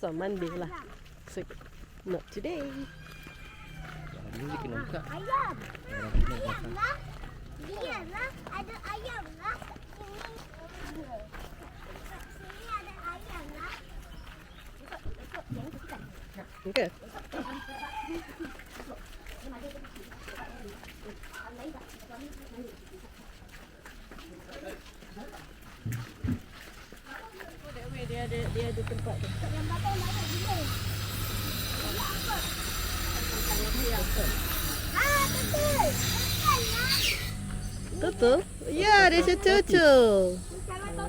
close on Monday lah. So not today. Ini dia kena buka. Ayam. Ayam lah. Dia lah. Ada ayam lah. Sini ada ayam lah. Okay. Dia ada tempat tu. Yang bakal banyak gila. Betul. Betul? Ya, dia cucu.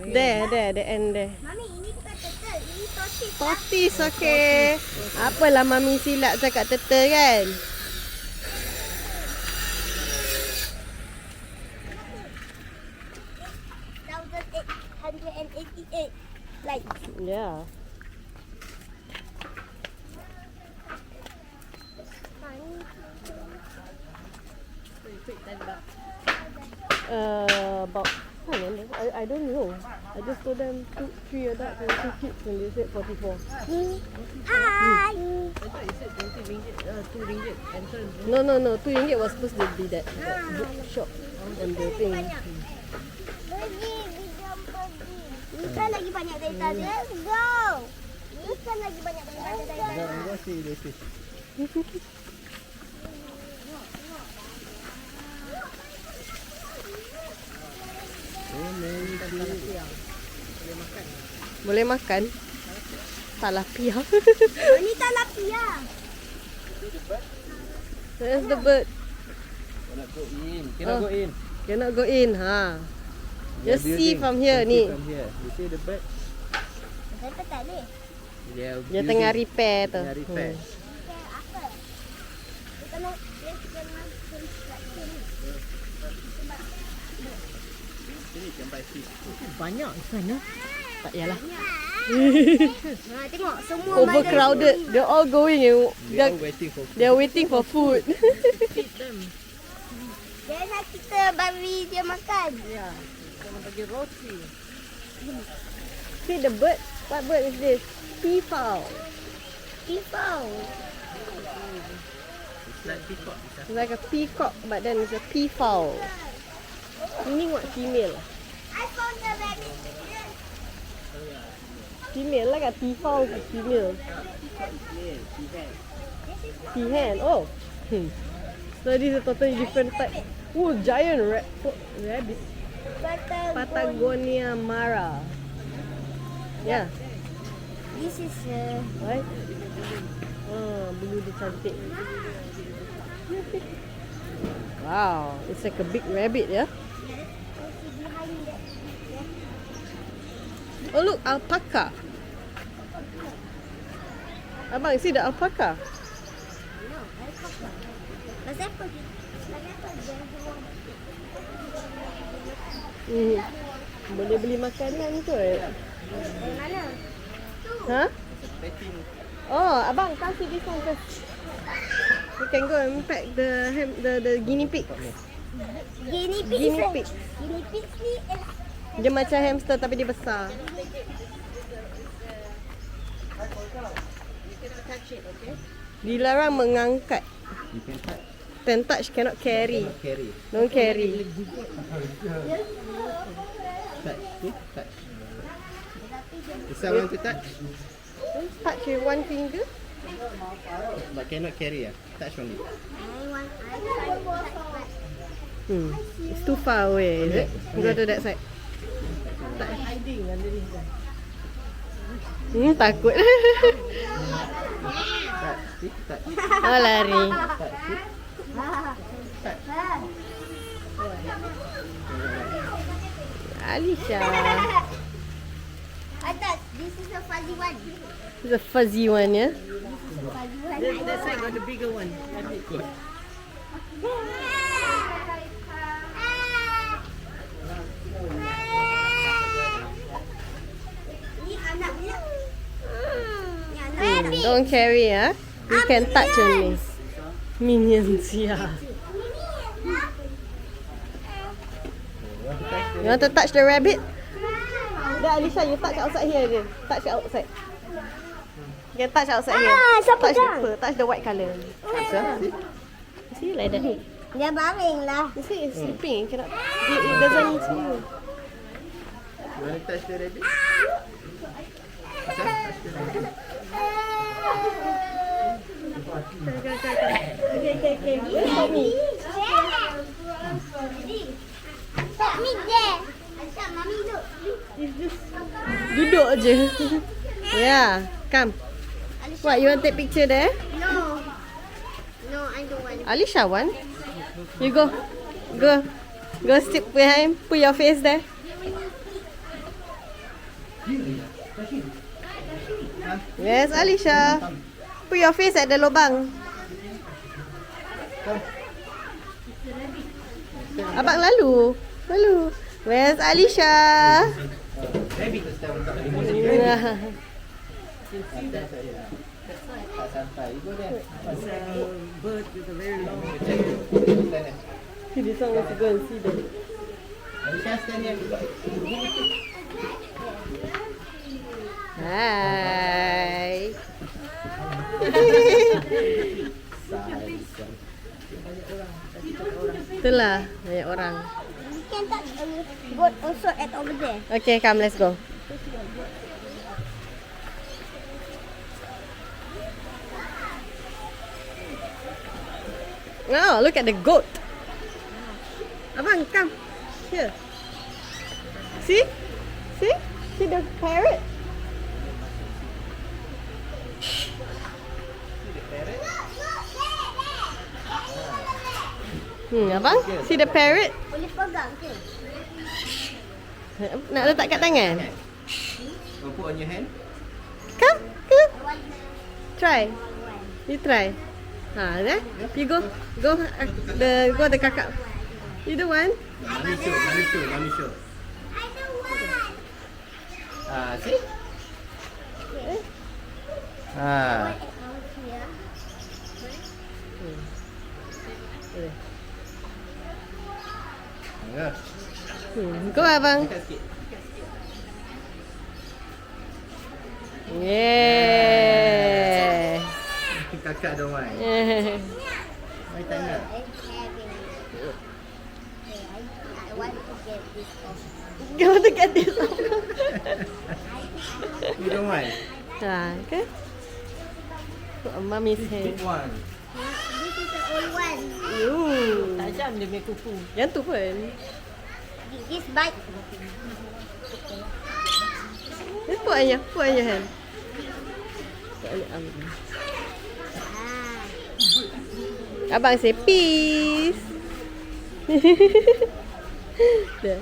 There, the end there. Mami, ini bukan turtle. Ini tortoise. Tortoise, okey. Apalah Mami silap cakap turtle kan? Like. Ya. About I don't know. I just told them 3 adults and 2 kids and they said 44. Hi. I thought you said 20 ringgit, 2 ringgit entrance. No, 2 ringgit was supposed to be that bookshop and the thing. Pergi, Ikan lagi banyak dari tadi. Let's go. Ikan lagi banyak dari tadi. Go see the fish. Boleh makan? Talapia. Ini talapia. Where's the bird? Cannot go in. Cannot go in. Cannot go in, ha. They are Just see building. from here Just ni. see from here. You see the bird? Saya tak ni. They are Dia building. tengah repair tu. Tengah repair. Apa? Kita nak construction ni. Sini can buy fish. Banyak ikan lah. Tak yalah. Tengok semua Overcrowded. They're all going. They are waiting for food. They're waiting for food. Feed them. Dia nak kita bagi dia makan. Ya. Kita nak bagi roti. See the bird? What bird is this? Peafowl. Tifau. It's like peacock. It's like a peacock, but then it's a peafowl. Ini what female? I found the rabbit. Female lah kat peafowl is female. Peahen. Oh. So this is a totally different type. Oh, giant rabbit. Patagonia Mara. Yeah. This is Right? Oh, bulu dia cantik. Wow, it's like a big rabbit, yeah? behind that. Oh, look, alpaca. Abang, see the alpaca? Pasal apa? Boleh beli makanan ke? Dari mana? Ha? Packing. Oh, abang, kasih this one first. You can go and pack the guinea pig. Guinea pig. Guinea pig. Guinea pig ni Dia macam hamster tapi dia besar. Dilarang mengangkat. You can touch. Can touch, cannot carry. Cannot carry. Don't carry. Touch. See? Touch. Is that one to touch? Touch with one finger. But cannot carry. Touch only. It's too far away, is it? Go to that side. Hiding under this one. Takut. Touch. See? Touch. Oh, lari. Touch. See? Alisha. I thought this is a fuzzy one. It's a fuzzy one, yeah? Fuzzy one. That side got the bigger one. Good. Ni anak dia. Ni anak. Don't carry, ah. You can touch only. Minions, yeah. You want to touch the rabbit? Dah, Alisha, you touch outside here. Touch outside. You can touch outside here. siapa Touch the dah? fur. Touch the white colour. See? See, like that. Dia baring lah. You see, it's sleeping. Cannot. It doesn't see you. You want to touch the rabbit? Touch the rabbit. Okay. Stop me. Stop me there. Aisyah, mami duduk. Duduk je. Yeah, come. What, you want to take picture there? No. No, I don't want. Alisha want? You go. Go sit behind. Put your face there. Yes, Alisha. Put your face at the lubang. Abang lalu. Where's Alisha? Rabbit tu sekarang tak boleh mesti. Tak sampai. You go there. Bird with a very long This one wants to go and see them. Aisyah stand here. Hi. Itulah banyak orang. We can touch goat also at over there. Okay, come, let's go. Oh, look at the goat. Abang, come. Here. See? See the parrot? Abang, see the parrot? Boleh pegang ke? Nak letak kat tangan? Go put on your hand. Come. Try. You try. There. You go the kakak. You the one? Mommy show. I don't want. See? Ya. Go abang. Dekat sikit. Yeah. Kakak don't want. Why tak nak? I want to get this off. Go to get this. You don't want? Okay. Put on mommy's hand. Big one. This is the old one. Ooh. tajam dia punya kuku. Yang tu pun. This bite. Just put on your hand. Put on your arm. Abang say peace. There.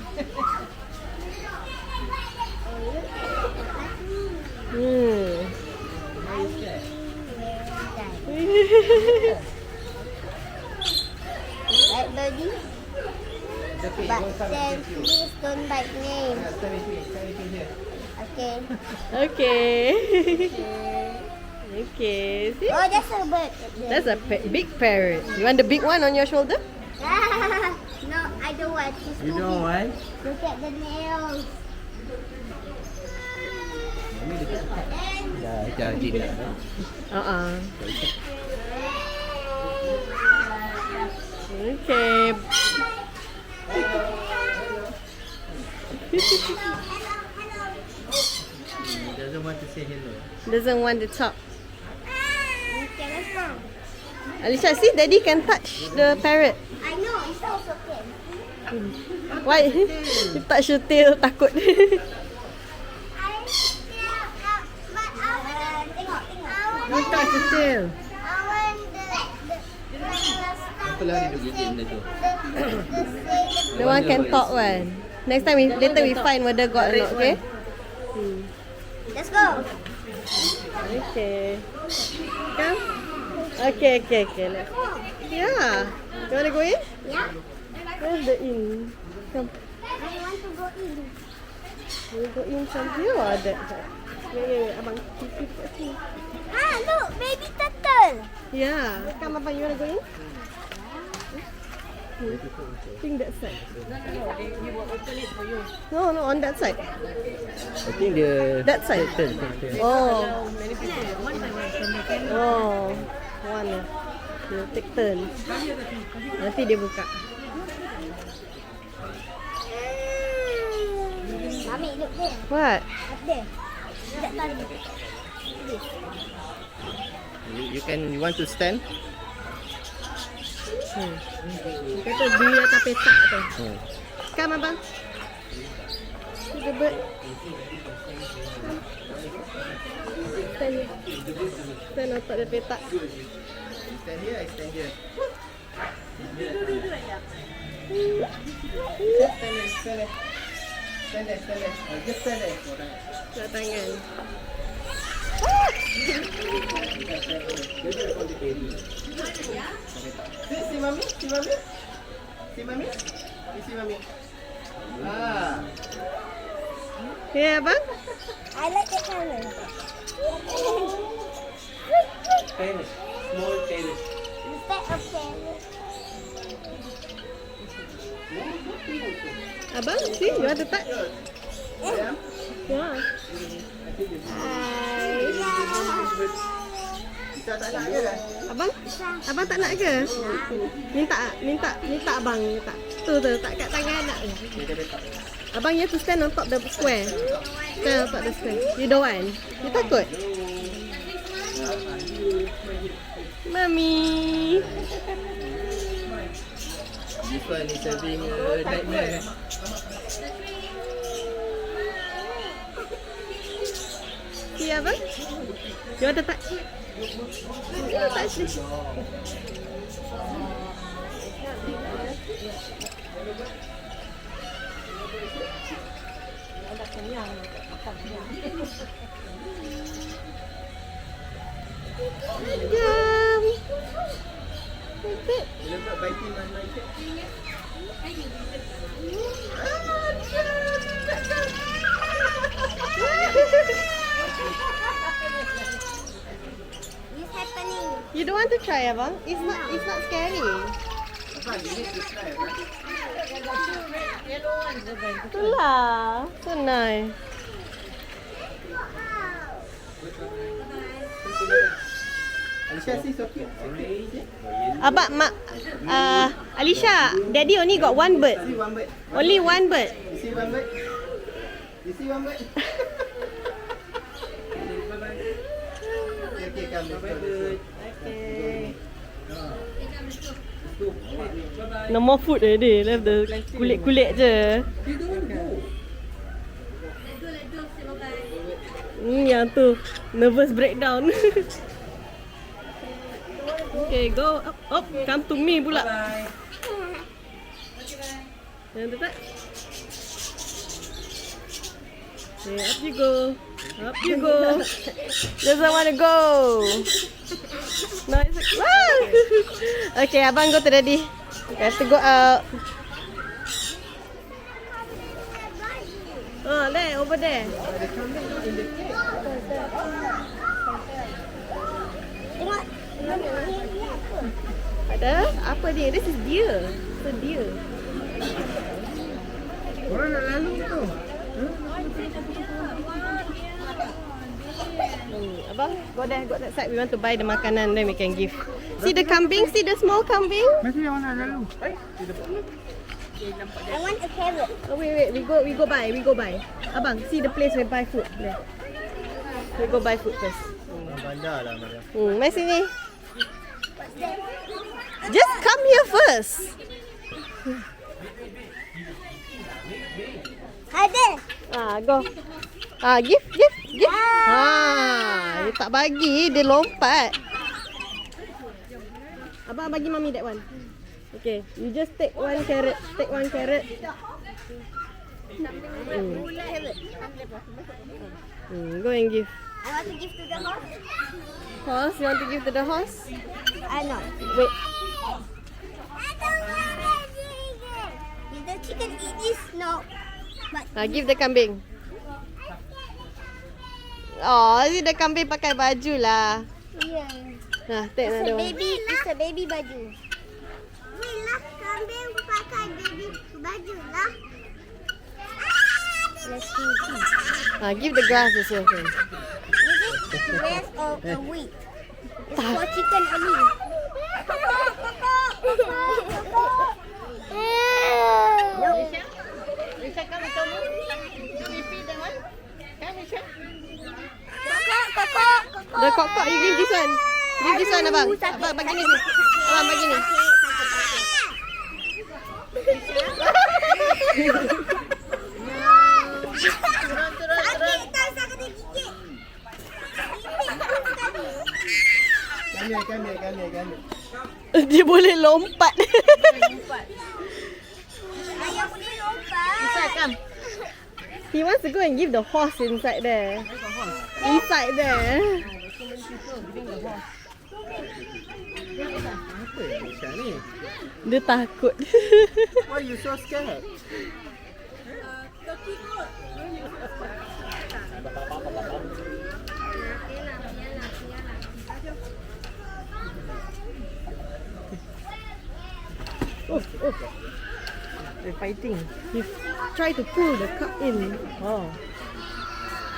Right, Dodi? Okay, But go stand then with you. please don't bite name. Stand with me here. Okay. Okay. Okay. See? Oh, that's a bird. That's a big parrot. You want the big one on your shoulder? No, I don't want. It's You too don't big. want? Look at the nails. Dah Jin dah. Okay. Doesn't want to say hello. Doesn't want to talk. Okay, let's go. Alisha, see, Daddy can touch the parrot. I know, it's also okay. Why? You touch your tail, takut. Don't touch the tail. Apa lari duk gigit benda tu? The one can talk one. Next time, later we find whether got or not, okay? Let's go. Okay. Come. Okay. Let's. Yeah. You want to go in? Yeah. Where's the in? Come. I want to go in. You go in from here or that side? Wait. Abang, keep kat sini. Ah, look, baby turtle. Yeah. Come, Abang, you want to go in? I think that side. No, he will open it for you. No, on that side. I think dia That side. turn. Oh. Now, many people, one by one, from the camera. Oh. One. Dia take turn. Nanti dia buka. Mami, look there. What? Up there. That tadi. You want to stand? Dia kata dia atas petak tu. Come abang. See the bird. Stand here. Stand on top the petak. Stand here, I stand here. Stand there. Just stand there. Kat tangan. See mommy? See mommy? You see mommy? Ah. Ya abang? I like the color. Tennis. Small tennis. Instead of carrot. Abang, see, you want to touch? Yeah. Yeah. Kita tak nak ke? Abang tak nak ke? Minta abang tak. Tu tak kat tangan anak ni. Abang you have to stand on top the square. Stand on top the square. You don't want? You takut? Mami. This one is having a nightmare. See abang? You want to touch? You want to touch this? Jam. Bila buat biting on my shirt. What's happening? You don't want to try abang? It's not scary. Abang, you need to try, right? Yellow one, the one. Itulah. So nice. Alicia, see, so cute. Abang, Alicia, Daddy only got one bird. See one bird. Only one bird. You see one bird? You see one bird? Okay, come, let's go. No more food already. Left the kulit-kulit je. Yang tu nervous breakdown. Okay, go up. Oh, come to me pula. Yang tu tak? Okay, up you go. Up you go. Doesn't want to go. No, it's like, wow. Okay, abang go to daddy. Have to go out. Oh, there, over there. Tengok. Ada? Apa dia? This is deer. It's a deer. Orang nak lalu tu. Abang, go there, go that side. We want to buy the makanan, then we can give. See the kambing? See the small kambing? Masih orang nak lalu. I want a carrot. Oh, wait. We go buy. Abang, see the place we buy food. There. We go buy food first. Bandar lah, Maria. Mari sini. Just come here first. Ada. Go. Give. You tak bagi, dia lompat. Abang bagi mami that one. Okay, you just take one carrot. Carrot. Go and give. I want to give to the horse. Horse, you want to give to the horse? I know. Wait. Did the chicken eat this? No. But Give the kambing. Oh, si the kambing pakai baju lah. yeah. Take It's another a one. baby. It's a baby baju. We love kambing. baju lah. Let's see. Give the grass also. Okay. Is it grass or a wheat? It's for chicken only. Risha, come with me. Can we feed that one? Come, Risha. The kokok, you give this one. Give this one, abang. Abang bagi ni. Abang bagi ni. Come here. Dia boleh lompat. Ayah boleh lompat. Risha, come. He wants to go and give the horse inside there. Inside there. Apa Risha ni? Dia takut. Why you so scared? They're fighting. You try to pull the cup in. Oh.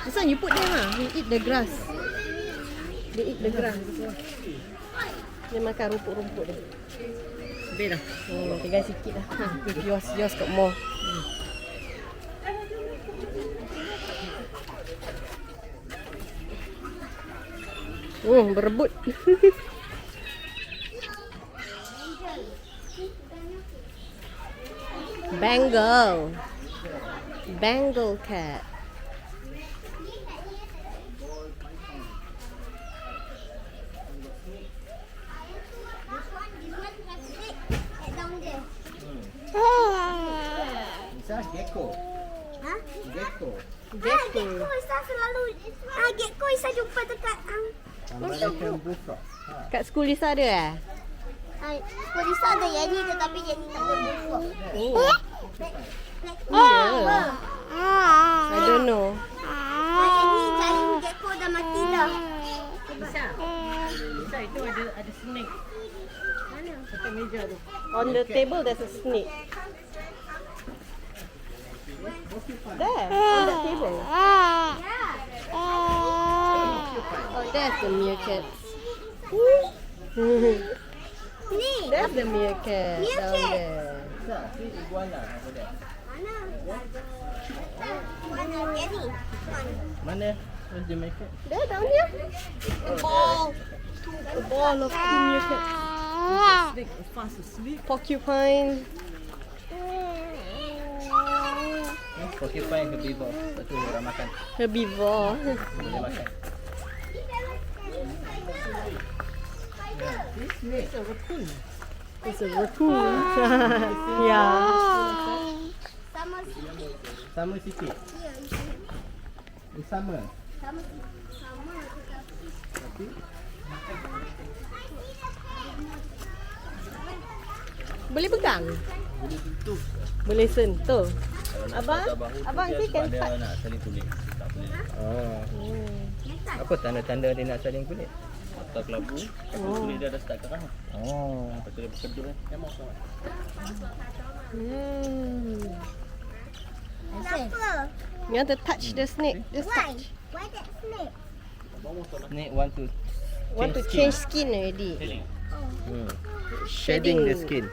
This one you put them lah. You eat the grass. They eat the grass. Dia makan rumput-rumput dia. Habis dah. Tinggal sikit lah. Yours got more. Berebut. Bengal cat. Risha, gecko. Hah? Gecko. Gecko Isa selalu. Gecko Isa jumpa dekat American bullfrog. Kat school Lisa ada eh? Sekolah Isa ada yang ni tetapi yang ni tak ada buffalo. I don't know. Yang ni cari gecko dah mati dah. Risha. Risha, itu ada snake. Mana? Atas meja tu. On the table there's a snake. There, on that table. Oh, there's the meerkat. Ni. There's the meerkat down Meerkat. there. Risha, see iguana over there. Mana? Mana yang ni? Mana? Where's the meerkat? There, down here. A ball. A ball of two meerkats. Snake is fast asleep. Porcupine. Porcupine herbivore. Lepas tu orang makan. Herbivore. Boleh makan. It's a raccoon. It's a raccoon. Yeah. Sama Sama sikit. Sama. sama. Tapi Boleh pegang? boleh tutup. Boleh sentuh. Abang Dia si can sebab touch. dia nak saling kulit. Tak boleh. Oh. Apa tanda-tanda dia nak saling kulit? Mata kelabu, kulit dia dah start kerah. Oh. Lepas tu dia berkedul. Kenapa? You want to touch the snake? Just Why? touch. Why that snake? Snake want to Change skin already. Shedding the skin.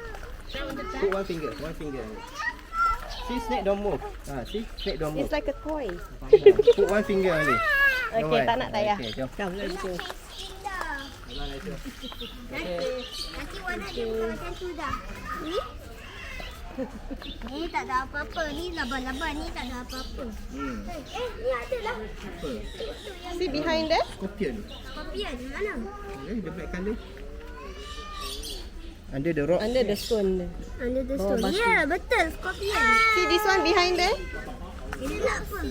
Put one finger. See, snake don't move. See, snake don't move. It's like a toy. Put one finger only. Okay, tak nak tayah. Okay, jom. Come, let's go. Nanti warna dia bukan macam tu dah. Ni? Ni tak ada apa-apa. Ni laba-laba ni tak ada apa-apa. Ni ada lah. See behind there? Scorpion. Scorpion mana? The black colour. Under the rock. Under the stone. Under the Bawah stone. batu. Ya, betul. Scorpion. See this one behind there? Ini nak apa?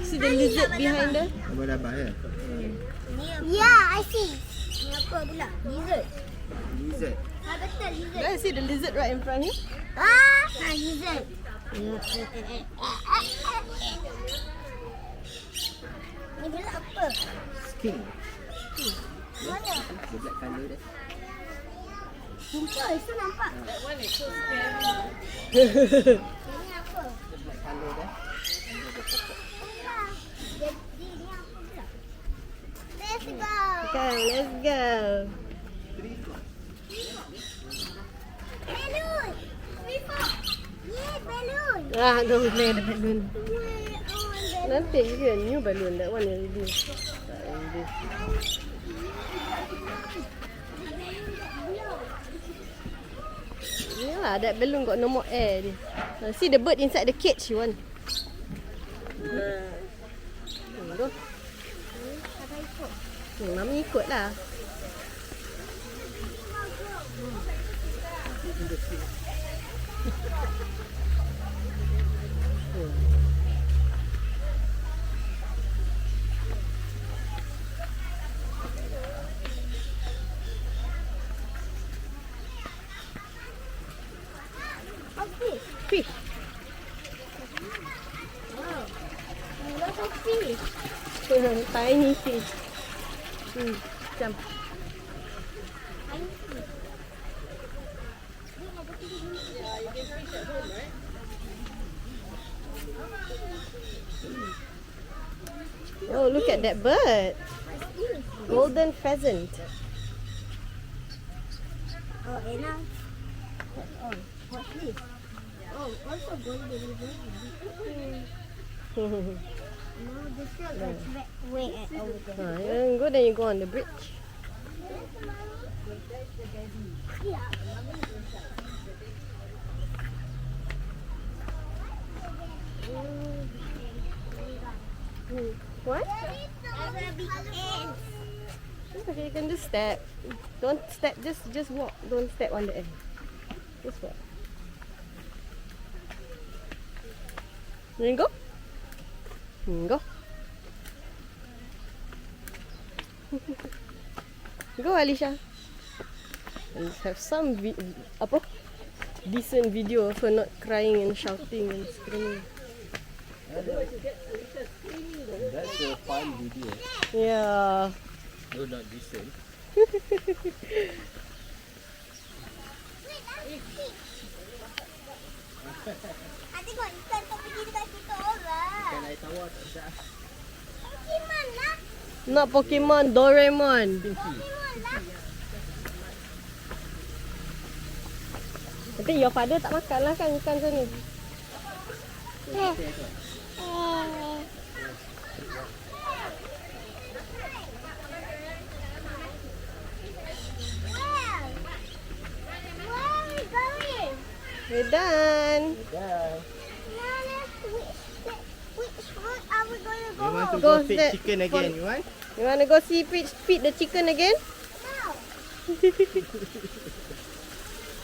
See the lizard behind there? Abah-abah ya. Ya, I see. Ni apa pula? Lizard. Lizard. Betul lizard. Guys, see the lizard right in front here? Lizard. Ni pula apa? Skin. Mana? The black colour there. Jumpa, itu nampak. That one is so scary. Ini apa? Tanda dah. Jadi ni apa pula? Let's go. Come, let's go. Balloon. Before. Yeah, balloon. Ah, don't play the balloon. Yeah, oh, balloon. Nanti je new balloon. That one already. Tak already. Yeah, that balloon got no more air. Dia. See the bird inside the cage, you want? Go. Mami ikut lah. What's this? Fish. Lots of fish. Tiny fish. Jump. Oh, look at that bird. Golden pheasant. Oh, Anna. What's this? Oh, also golden river. No, this one is way over there. You go then you go on the bridge. Yeah. What? Big ants. Okay, you can just step. Don't step, just walk. Don't step on the end. Just walk. Then go. Go. Go, Alicia. Let's have some decent video of her not crying and shouting and screaming. That's a fun video. Yeah. No, not decent. Nanti kau ikan kau pergi dekat situ orang. Kan air tawar tak ada. Pokemon lah. Not Pokemon, Doraemon. Pokemon lah. Tapi your father tak makan lah kan ikan sana. Where are we going? We're done. Dah. Now which route are we going to go? You want to Go go feed that- chicken again? You want? You want to go see feed the chicken again? No.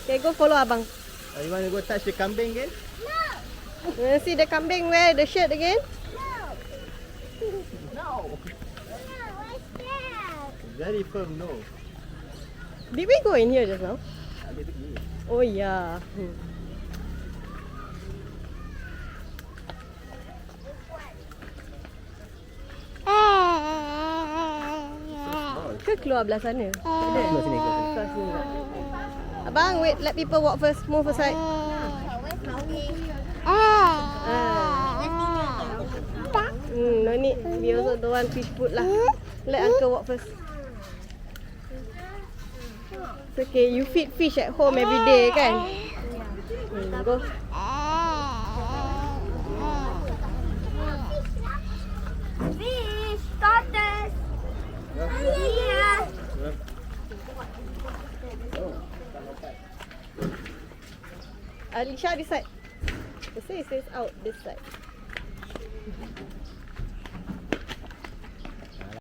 Okay, go follow abang. Or you want to go touch the kambing again? No. You want to see the kambing wear the shirt again? No. No. No. What's that? Very firm no. Did we go in here just now? Tak boleh pergi. Oh yeah. Ke keluar belah sana? Tak ada. Keluar sini, keluar sini. Keluar sini. Abang, wait, let people walk first. Move aside. No need. We also don't want fish food lah. Let uncle walk first. It's okay. You feed fish at home every day kan? Go. Fish, tortoise. Yeah. Alicia, this side. They say it says out this side.